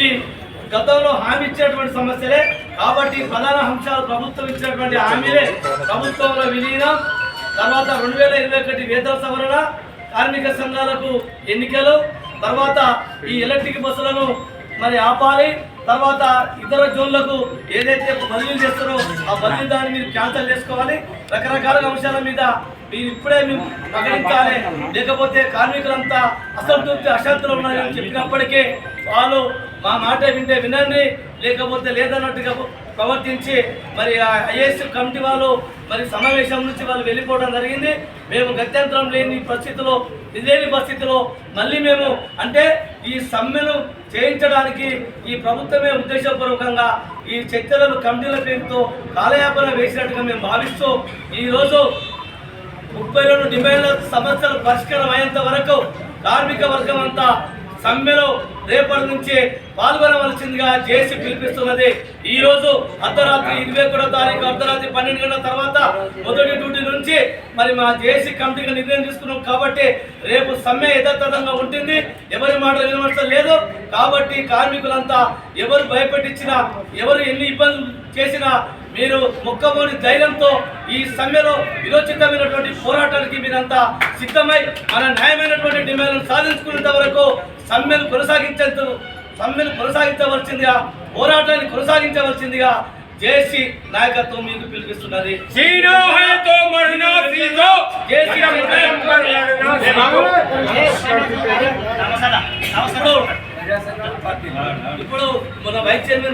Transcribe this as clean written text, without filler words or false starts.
ఇవి గతంలో హామీ ఇచ్చేటువంటి సమస్యలే కాబట్టి ప్రధాన అంశాలు ప్రభుత్వం ఇచ్చినటువంటి హామీలే ప్రభుత్వంలో విలీనం, తర్వాత 2021 వేతన సవరణ, కార్మిక సంఘాలకు ఎన్నికలు, తర్వాత ఈ ఎలక్ట్రిక్ బస్సులను మరి ఆపాలి, తర్వాత ఇతర జోన్లకు ఏదైతే బదిలీలు చేస్తారో ఆ బదిలీ దాన్ని మీరు క్యాన్సల్ చేసుకోవాలి. రకరకాల అంశాల మీద మీరు ఇప్పుడే మేము ప్రకటించాలి, లేకపోతే కార్మికులంతా అసంతృప్తి అశాంతిలో ఉన్నారని చెప్పినప్పటికీ వాళ్ళు మా మాట వింటే వినండి, లేకపోతే లేదన్నట్టుగా ప్రవర్తించి మరి ఐఏఎస్ కమిటీ వాళ్ళు మరి సమావేశం నుంచి వాళ్ళు వెళ్ళిపోవడం జరిగింది. మేము గత్యంతరం లేని పరిస్థితిలో లేని పరిస్థితిలో మళ్ళీ మేము అంటే ఈ సమ్మెను చేయించడానికి ఈ ప్రభుత్వమే ఉద్దేశపూర్వకంగా ఈ చర్చలను కమిటీల పేరుతో కాలయాపన వేసినట్టుగా మేము భావిస్తూ ఈరోజు 32 డిమాండ్ల సమస్యలు పరిష్కారం అయ్యేంత వరకు కార్మిక వర్గం అంతా సమ్మెలో రేపటి నుంచి పాల్గొనవలసిందిగా జేఏసీ పిలిపిస్తున్నది. ఈ రోజు అర్ధరాత్రి 21వ తారీఖు అర్ధరాత్రి 12 గంటల తర్వాత మొదటి డ్యూటీ నుంచి మరి మా జేఏసీ కమిటీగా నిర్ణయం తీసుకున్నాం కాబట్టి రేపు సమ్మె యథాతథంగా ఉంటుంది. ఎవరి మాట వినవలసిన లేదు. కాబట్టి కార్మికులంతా ఎవరు భయపెట్టించినా ఎవరు ఎన్ని ఇబ్బందులు చేసినా మీరు మొక్కబోని ధైర్యంతో ఈ సమ్మెలో విరోచితమైనటువంటి పోరాటానికి మీరంతా సిద్ధమై మన న్యాయమైనటువంటి డిమాండ్లను సాధించుకునేంత వరకు సమ్మెను కొనసాగించవలసిందిగా, పోరాటాన్ని కొనసాగించవలసిందిగా జేఏసీ నాయకత్వం మీకు పిలిపిస్తున్నది. ఇప్పుడు మన వైస్ చైర్మన్